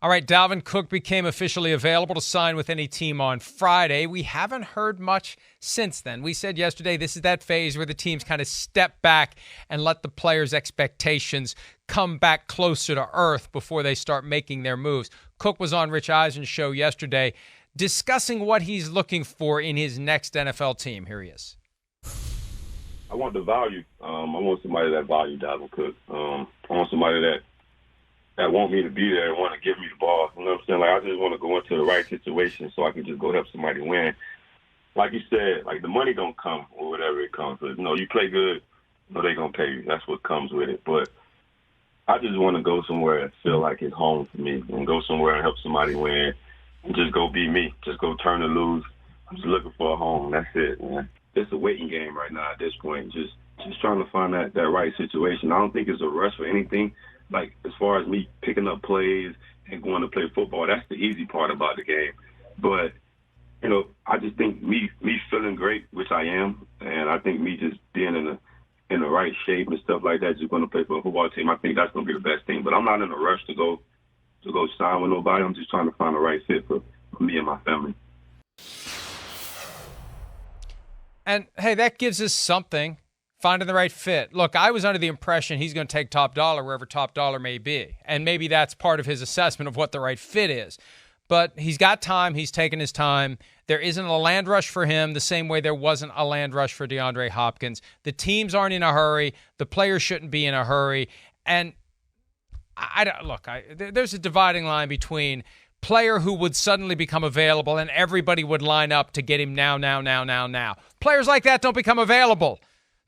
All right, Dalvin Cook became officially available to sign with any team on Friday. We haven't heard much since then. We said yesterday this is that phase where the teams kind of step back and let the players' expectations come back closer to earth before they start making their moves. Cook was on Rich Eisen's show yesterday discussing what he's looking for in his next NFL team. Here he is. I want the value. I want somebody that value Dalvin Cook. I want somebody that want me to be there and want to give me the ball. You know what I'm saying? Like, I just want to go into the right situation so I can just go help somebody win. Like you said, like, the money don't come or whatever it comes with. You know, you play good, they're going to pay you. That's what comes with it. But I just want to go somewhere and feel like it's home for me and go somewhere and help somebody win and just go be me. Just go turn and lose. I'm just looking for a home. That's it, man. It's a waiting game right now at this point. Just trying to find that right situation. I don't think it's a rush for anything. Like, as far as me picking up plays and going to play football, that's the easy part about the game. But, you know, I just think me feeling great, which I am, and I think me just being in the right shape and stuff like that, just going to play for a football team, I think that's going to be the best thing. But I'm not in a rush to go sign with nobody. I'm just trying to find the right fit for me and my family. And, hey, that gives us something. Finding the right fit. Look, I was under the impression he's going to take top dollar wherever top dollar may be. And maybe that's part of his assessment of what the right fit is. But he's got time. He's taken his time. There isn't a land rush for him the same way there wasn't a land rush for DeAndre Hopkins. The teams aren't in a hurry. The players shouldn't be in a hurry. And there's a dividing line between player who would suddenly become available and everybody would line up to get him now. Players like that don't become available.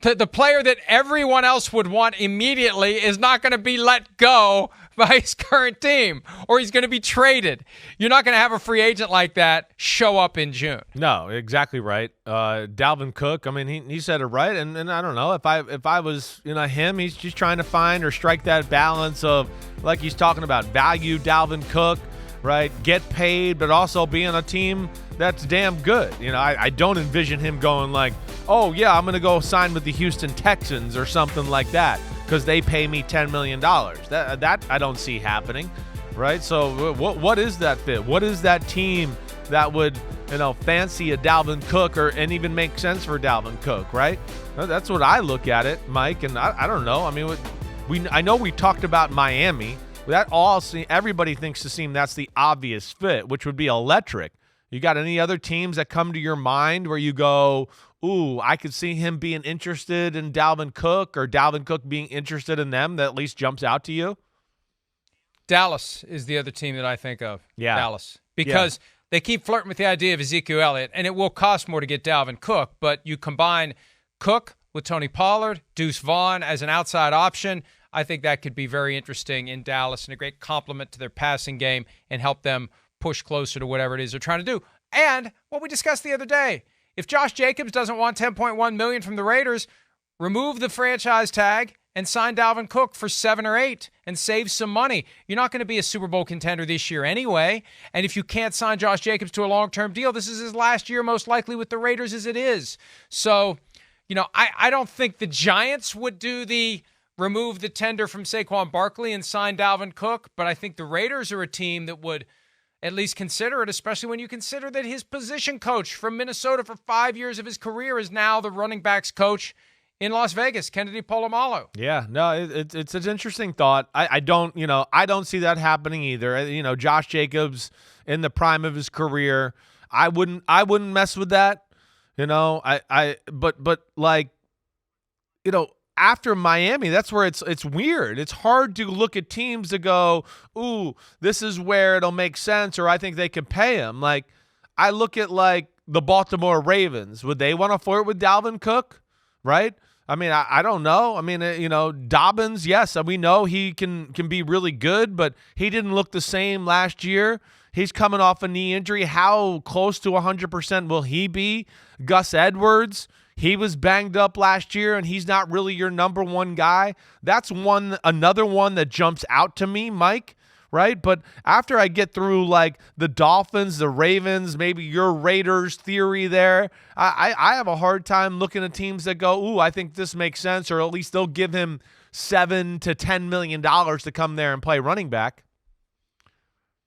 The player that everyone else would want immediately is not going to be let go by his current team, or he's going to be traded. You're not going to have a free agent like that show up in June. No, exactly right. Dalvin Cook, I mean, he said it right, and I don't know, if I was him, he's just trying to find or strike that balance of, like he's talking about, value Dalvin Cook, right? Get paid, but also be on a team that's damn good. I don't envision him going like, oh, yeah, I'm going to go sign with the Houston Texans or something like that because they pay me $10 million. That I don't see happening, right? So what is that fit? What is that team that would, fancy a Dalvin Cook and even make sense for Dalvin Cook, right? That's what I look at it, Mike, and I don't know. I mean, I know we talked about Miami. Everybody thinks that's the obvious fit, which would be electric. You got any other teams that come to your mind where you go, ooh, I could see him being interested in Dalvin Cook or Dalvin Cook being interested in them that at least jumps out to you? Dallas is the other team that I think of. Yeah. Dallas. Because they keep flirting with the idea of Ezekiel Elliott, and it will cost more to get Dalvin Cook, but you combine Cook with Tony Pollard, Deuce Vaughn as an outside option. I think that could be very interesting in Dallas and a great complement to their passing game and help them push closer to whatever it is they're trying to do. And what we discussed the other day, if Josh Jacobs doesn't want $10.1 million from the Raiders, remove the franchise tag and sign Dalvin Cook for 7 or 8 and save some money. You're not going to be a Super Bowl contender this year anyway. And if you can't sign Josh Jacobs to a long-term deal, this is his last year most likely with the Raiders as it is. So, I don't think the Giants would do the remove the tender from Saquon Barkley and sign Dalvin Cook, but I think the Raiders are a team that would at least consider it, especially when you consider that his position coach from Minnesota for 5 years of his career is now the running backs coach in Las Vegas, Kennedy Polamalu. Yeah, no, it's an interesting thought. I don't see that happening either. Josh Jacobs in the prime of his career, I wouldn't mess with that. After Miami, that's where it's weird. It's hard to look at teams to go, ooh, this is where it'll make sense, or I think they can pay him. Like, I look at, like, the Baltimore Ravens. Would they want to flirt with Dalvin Cook, right? I mean, I don't know. I mean, Dobbins, yes, we know he can be really good, but he didn't look the same last year. He's coming off a knee injury. How close to 100% will he be? Gus Edwards, he was banged up last year, and he's not really your number one guy. That's another one that jumps out to me, Mike, right? But after I get through, like, the Dolphins, the Ravens, maybe your Raiders theory there, I have a hard time looking at teams that go, ooh, I think this makes sense, or at least they'll give him $7 to $10 million to come there and play running back.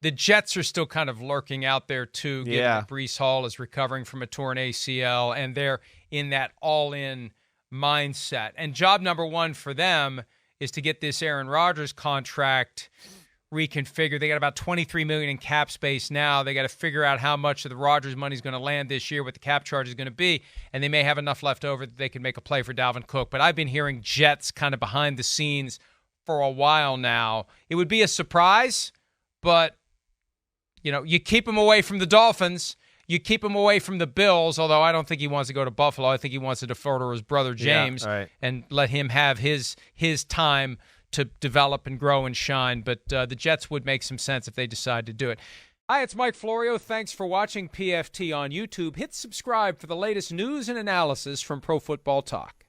The Jets are still kind of lurking out there, too, given that Breece Hall is recovering from a torn ACL, and they're in that all-in mindset. And job number one for them is to get this Aaron Rodgers contract reconfigured. They got about $23 million in cap space now. They got to figure out how much of the Rodgers money is going to land this year, what the cap charge is going to be, and they may have enough left over that they can make a play for Dalvin Cook. But I've been hearing Jets kind of behind the scenes for a while now. It would be a surprise, but you keep him away from the Dolphins. You keep him away from the Bills, although I don't think he wants to go to Buffalo. I think he wants to defer to his brother James and let him have his time to develop and grow and shine. But the Jets would make some sense if they decide to do it. Hi, it's Mike Florio. Thanks for watching PFT on YouTube. Hit subscribe for the latest news and analysis from Pro Football Talk.